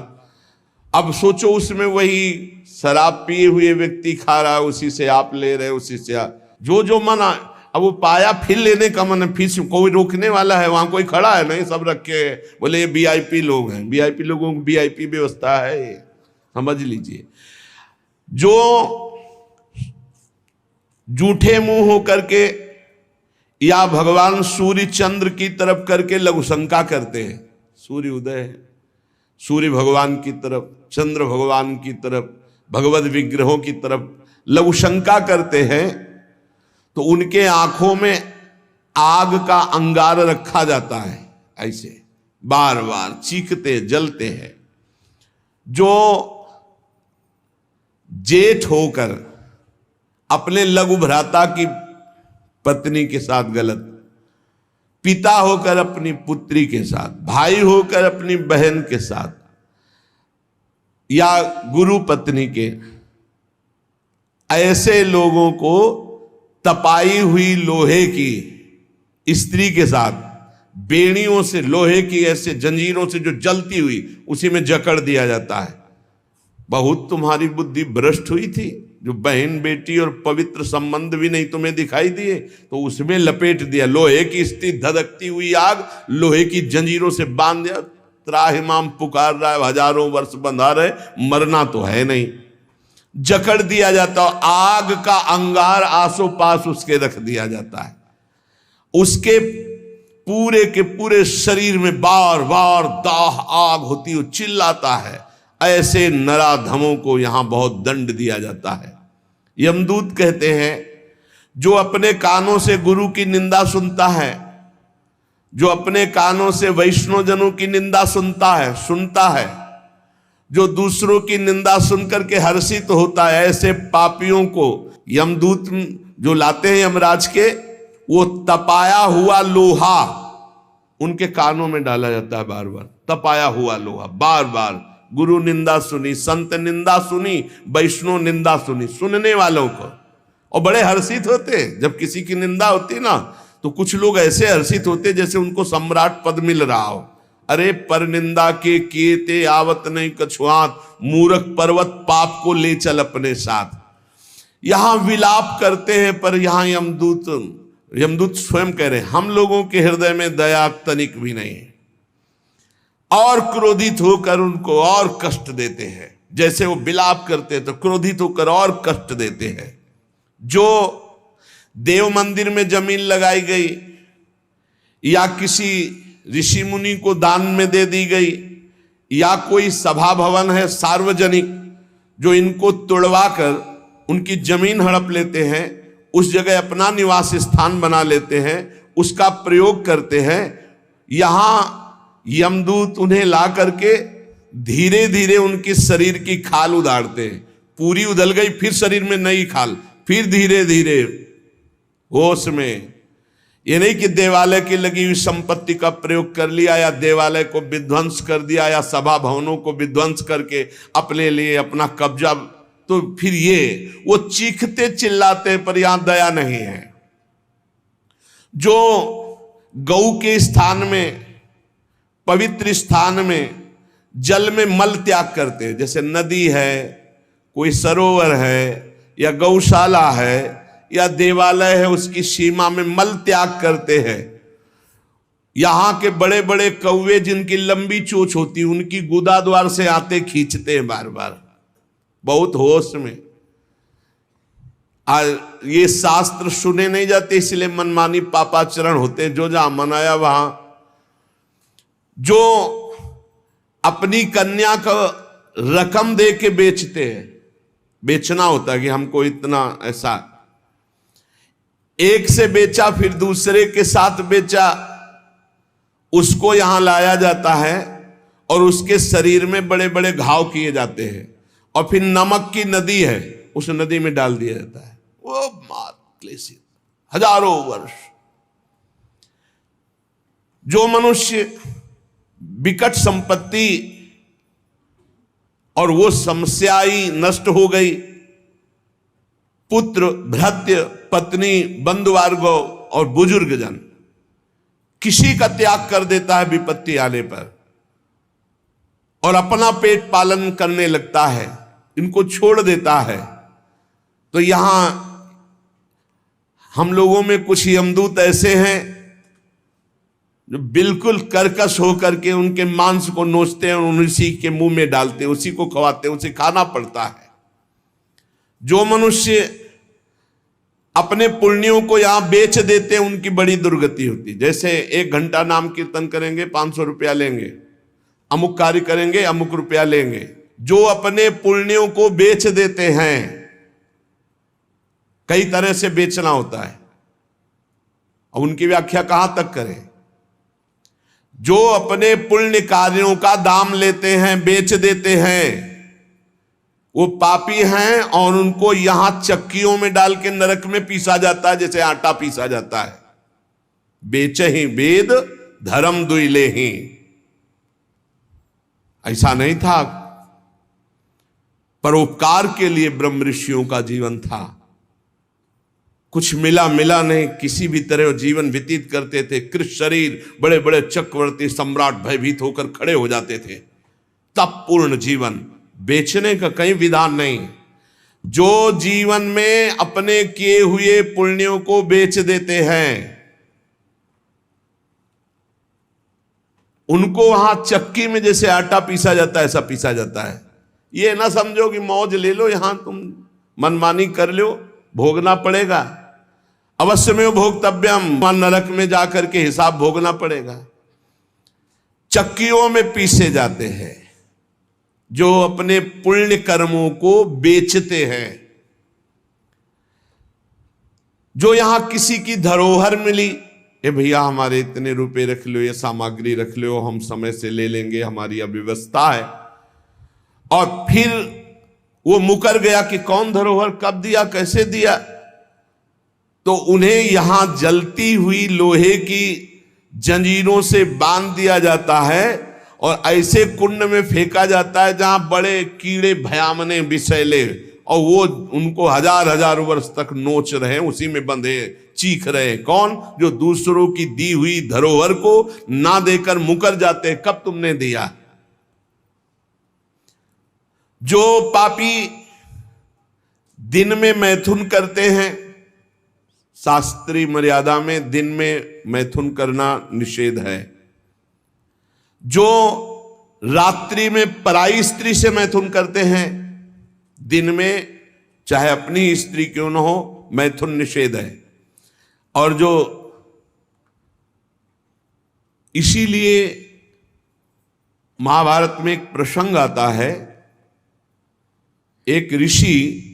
अब सोचो, उसमें वही शराब पिए हुए व्यक्ति खा रहा है, उसी से आप ले रहे, उसी से जो जो मना। अब वो पाया फिर लेने का मन है, फिर कोई रोकने वाला है, वहां कोई खड़ा है नहीं, सब रखे बोले ये वीआईपी लोग हैं, वीआईपी लोगों की वीआईपी व्यवस्था है, समझ लीजिए। जो जूठे मुंह होकर के या भगवान सूर्य चंद्र की तरफ करके लघु शंका करते हैं, सूर्य उदय है, सूर्य भगवान की तरफ, चंद्र भगवान की तरफ, भगवत विग्रहों की तरफ लघु शंका करते हैं, तो उनके आंखों में आग का अंगार रखा जाता है, ऐसे बार बार चीखते जलते हैं। जो जेठ होकर अपने लघु भ्राता की पत्नी के साथ गलत, पिता होकर अपनी पुत्री के साथ, भाई होकर अपनी बहन के साथ, या गुरु पत्नी के, ऐसे लोगों को तपाई हुई लोहे की स्त्री के साथ बेड़ियों से, लोहे की ऐसे जंजीरों से जो जलती हुई, उसी में जकड़ दिया जाता है। बहुत तुम्हारी बुद्धि भ्रष्ट हुई थी, जो बहन बेटी और पवित्र संबंध भी नहीं तुम्हें दिखाई दिए, तो उसमें लपेट दिया। लोहे की स्थिति धधकती हुई आग, लोहे की जंजीरों से बांध दिया। त्राहिमाम पुकार रहा है, हजारों वर्ष बंधा रहे, मरना तो है नहीं। जकड़ दिया जाता, आग का अंगार आसो पास उसके रख दिया जाता है। उसके पूरे के पूरे शरीर में बार बार दाह आग होती है, चिल्लाता है। ऐसे नराधमों को यहां बहुत दंड दिया जाता है। यमदूत कहते हैं, जो अपने कानों से गुरु की निंदा सुनता है, जो अपने कानों से वैष्णवजनों की निंदा सुनता है, जो दूसरों की निंदा सुनकर के हर्षित होता है, ऐसे पापियों को यमदूत जो लाते हैं यमराज के, वो तपाया हुआ लोहा उनके कानों में डाला जाता है। बार बार तपाया हुआ लोहा, बार बार। गुरु निंदा सुनी, संत निंदा सुनी, वैष्णव निंदा सुनी, सुनने वालों को, और बड़े हर्षित होते। जब किसी की निंदा होती ना, तो कुछ लोग ऐसे हर्षित होते जैसे उनको सम्राट पद मिल रहा हो। अरे पर निंदा के किए ते आवत नहीं कछुआत, मूर्ख पर्वत पाप को ले चल अपने साथ। यहां विलाप करते हैं, पर यहां यमदूत स्वयं कह रहे हैं, हम लोगों के हृदय में दया तनिक भी नहीं है, और क्रोधित होकर उनको और कष्ट देते हैं। जैसे वो विलाप करते हैं तो क्रोधित होकर और कष्ट देते हैं। जो देव मंदिर में जमीन लगाई गई या किसी ऋषि मुनि को दान में दे दी गई, या कोई सभा भवन है सार्वजनिक, जो इनको तुड़वा कर उनकी जमीन हड़प लेते हैं, उस जगह अपना निवास स्थान बना लेते हैं, उसका प्रयोग करते हैं। यहां यमदूत उन्हें ला करके धीरे धीरे उनके शरीर की खाल उधारते हैं। पूरी उधल गई, फिर शरीर में नई खाल, फिर धीरे धीरे होश में। ये नहीं कि देवालय की लगी हुई संपत्ति का प्रयोग कर लिया, या देवालय को विध्वंस कर दिया, या सभा भवनों को विध्वंस करके अपने लिए अपना कब्जा, तो फिर ये वो चीखते चिल्लाते, पर यहां दया नहीं है। जो गौ के स्थान में, पवित्र स्थान में जल में मल त्याग करते हैं, जैसे नदी है, कोई सरोवर है, या गौशाला है, या देवालय है, उसकी सीमा में मल त्याग करते हैं। यहां के बड़े बड़े कौवे जिनकी लंबी चोंच होती, उनकी गुदा द्वार से आते खींचते हैं बार बार, बहुत होश में। ये शास्त्र सुने नहीं जाते, इसलिए मनमानी पापाचरण होते हैं। जो जहां मनाया वहां, जो अपनी कन्या को रकम दे के बेचते हैं, बेचना होता है कि हमको इतना, ऐसा एक से बेचा फिर दूसरे के साथ बेचा, उसको यहां लाया जाता है और उसके शरीर में बड़े बड़े घाव किए जाते हैं, और फिर नमक की नदी है, उस नदी में डाल दिया जाता है। वो मात क्लेशित हजारों वर्ष। जो मनुष्य विकट संपत्ति और वो समस्याई नष्ट हो गई, पुत्र, भ्रातृ, पत्नी, बंधुवर्ग और बुजुर्ग जन, किसी का त्याग कर देता है विपत्ति आने पर, और अपना पेट पालन करने लगता है, इनको छोड़ देता है। तो यहां हम लोगों में कुछ यमदूत ऐसे हैं जो बिल्कुल कर्कश होकर के उनके मांस को नोचते हैं और उसी के मुंह में डालते हैं, उसी को खवाते हैं, उसे खाना पड़ता है। जो मनुष्य अपने पुण्यों को यहां बेच देते हैं, उनकी बड़ी दुर्गति होती है। जैसे 1 घंटा नाम कीर्तन करेंगे 500 रुपया लेंगे, अमुक कार्य करेंगे अमुक रुपया लेंगे। जो अपने पुण्यों को बेच देते हैं, कई तरह से बेचना होता है, अब उनकी व्याख्या कहां तक करें। जो अपने पुण्य कार्यों का दाम लेते हैं, बेच देते हैं, वो पापी हैं, और उनको यहां चक्कियों में डाल के नरक में पीसा जाता है, जैसे आटा पीसा जाता है। बेचे ही वेद धर्म दुइले ही, ऐसा नहीं था। परोपकार के लिए ब्रह्म ऋषियों का जीवन था। कुछ मिला नहीं, किसी भी तरह जीवन व्यतीत करते थे। कृष्ण शरीर, बड़े बड़े चक्रवर्ती सम्राट भयभीत होकर खड़े हो जाते थे। तप पूर्ण जीवन, बेचने का कहीं विधान नहीं। जो जीवन में अपने किए हुए पुण्यों को बेच देते हैं, उनको वहां चक्की में जैसे आटा पीसा जाता है ऐसा पीसा जाता है। ये ना समझो कि मौज ले लो, यहां तुम मनमानी कर लो, भोगना पड़ेगा। अवश्य में भोक्तव्यम, नरक में जाकर के हिसाब भोगना पड़ेगा। चक्कियों में पीसे जाते हैं जो अपने पुण्य कर्मों को बेचते हैं। जो यहां किसी की धरोहर मिली, ए भैया हमारे इतने रुपए रख लो, ये सामग्री रख लो, हम समय से ले लेंगे, हमारी अव्यवस्था है, और फिर वो मुकर गया कि कौन धरोहर कब दिया कैसे दिया, तो उन्हें यहां जलती हुई लोहे की जंजीरों से बांध दिया जाता है और ऐसे कुंड में फेंका जाता है जहां बड़े कीड़े भयामने विषैले, और वो उनको हजार हजार वर्ष तक नोच रहे, उसी में बंधे चीख रहे। कौन? जो दूसरों की दी हुई धरोहर को ना देकर मुकर जाते, कब तुमने दिया। जो पापी दिन में मैथुन करते हैं, शास्त्रीय मर्यादा में दिन में मैथुन करना निषेध है। जो रात्रि में पराई स्त्री से मैथुन करते हैं, दिन में चाहे अपनी स्त्री क्यों न हो, मैथुन निषेध है। और जो इसीलिए महाभारत में एक प्रसंग आता है, एक ऋषि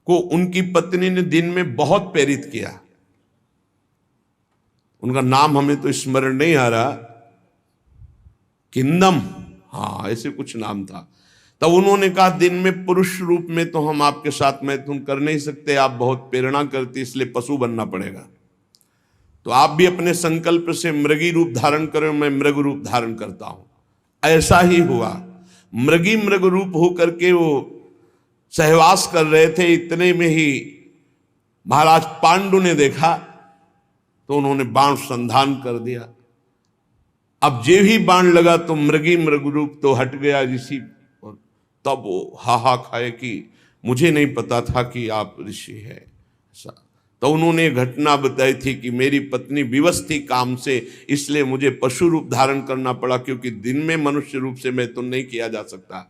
को उनकी पत्नी ने दिन में बहुत प्रेरित किया। उनका नाम हमें तो स्मरण नहीं आ रहा, किंदम, हाँ ऐसे कुछ नाम था। तब उन्होंने कहा दिन में पुरुष रूप में तो हम आपके साथ मैथुन कर नहीं सकते, आप बहुत प्रेरणा करती, इसलिए पशु बनना पड़ेगा। तो आप भी अपने संकल्प से मृगी रूप धारण करो, मैं मृग रूप धारण करता हूं। ऐसा ही हुआ, मृग रूप होकर के वो सहवास कर रहे थे। इतने में ही महाराज पांडु ने देखा तो उन्होंने बाण संधान कर दिया। अब जे ही बाण लगा तो मृग रूप तो हट गया ऋषि, और तब वो हा खाए कि मुझे नहीं पता था कि आप ऋषि है। ऐसा तो उन्होंने घटना बताई थी कि मेरी पत्नी विवश थी काम से, इसलिए मुझे पशु रूप धारण करना पड़ा, क्योंकि दिन में मनुष्य रूप से मैं तो नहीं किया जा सकता।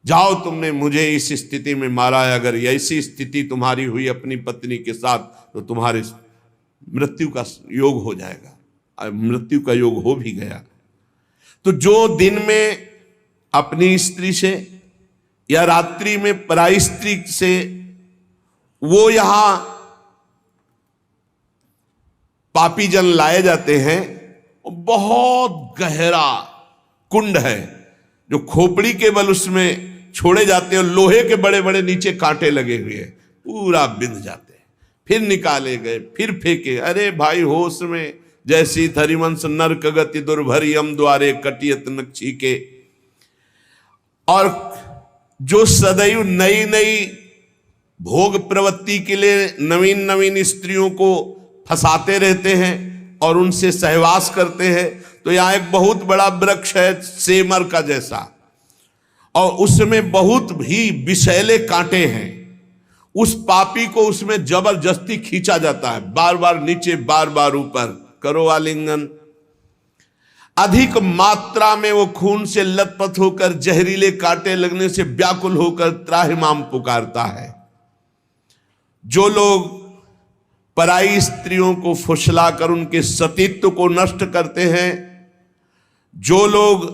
जाओ, तुमने मुझे इस स्थिति में मारा है, अगर ऐसी स्थिति तुम्हारी हुई अपनी पत्नी के साथ तो तुम्हारे मृत्यु का योग हो जाएगा। मृत्यु का योग हो भी गया। तो जो दिन में अपनी स्त्री से या रात्रि में पराई स्त्री से, वो यहां पापी जन लाए जाते हैं। बहुत गहरा कुंड है जो खोपड़ी के बल उसमें छोड़े जाते हैं, और लोहे के बड़े बड़े नीचे कांटे लगे हुए हैं, पूरा बिंध जाते हैं। फिर निकाले गए, फिर फेंके। अरे भाई होश में, जैसी थरिवंश नरक गति दुर्भरियम द्वारे कटियत नक्षी के। और जो सदैव नई नई भोग प्रवृत्ति के लिए नवीन नवीन स्त्रियों को फंसाते रहते हैं और उनसे सहवास करते हैं, तो यहां एक बहुत बड़ा वृक्ष है सेमर का जैसा, और उसमें बहुत ही विषैले कांटे हैं। उस पापी को उसमें जबरदस्ती खींचा जाता है, बार बार नीचे बार बार ऊपर, करो आलिंगन। अधिक मात्रा में वो खून से लथपथ होकर, जहरीले कांटे लगने से व्याकुल होकर त्राहिमाम पुकारता है। जो लोग पराई स्त्रियों को फुसलाकर उनके सतीत्व को नष्ट करते हैं, जो लोग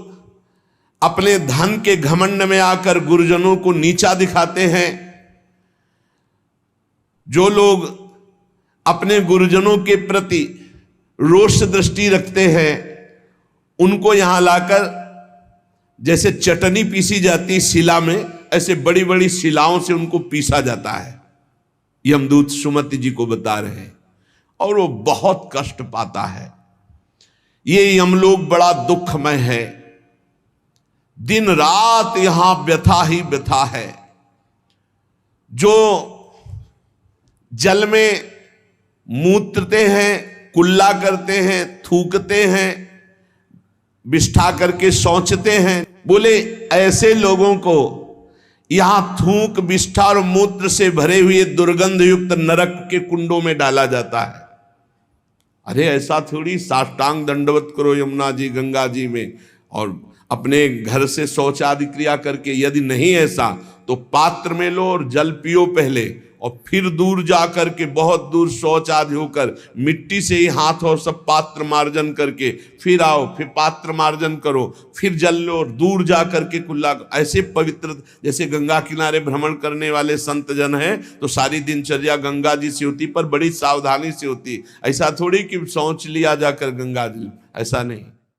अपने धन के घमंड में आकर गुरुजनों को नीचा दिखाते हैं, जो लोग अपने गुरुजनों के प्रति रोष दृष्टि रखते हैं, उनको यहां लाकर जैसे चटनी पीसी जाती शिला में, ऐसे बड़ी बड़ी शिलाओं से उनको पीसा जाता है। यमदूत सुमति जी को बता रहे हैं, और वो बहुत कष्ट पाता है। ये यमलोक बड़ा दुखमय है, दिन रात यहां व्यथा ही व्यथा है। जो जल में मूत्रते हैं, कुल्ला करते हैं, थूकते हैं, बिष्ठा करके सोचते हैं, बोले ऐसे लोगों को यहां थूक, विष्ठा और मूत्र से भरे हुए दुर्गंध युक्त नरक के कुंडों में डाला जाता है। अरे ऐसा थोड़ी साष्टांग दंडवत करो यमुना जी गंगा जी में और अपने घर से शौच आदि क्रिया करके। यदि नहीं ऐसा तो पात्र में लो और जल पियो पहले, और फिर दूर जा करके बहुत दूर शौच आदि होकर मिट्टी से ही हाथ और सब पात्र मार्जन करके फिर आओ, फिर पात्र मार्जन करो, फिर जल लो और दूर जा करके कुल्ला। ऐसे पवित्र जैसे गंगा किनारे भ्रमण करने वाले संत जन हैं तो सारी दिनचर्या गंगा जी से होती, पर बड़ी सावधानी से होती। ऐसा थोड़ी कि शौच लिया जाकर गंगा जी, ऐसा नहीं।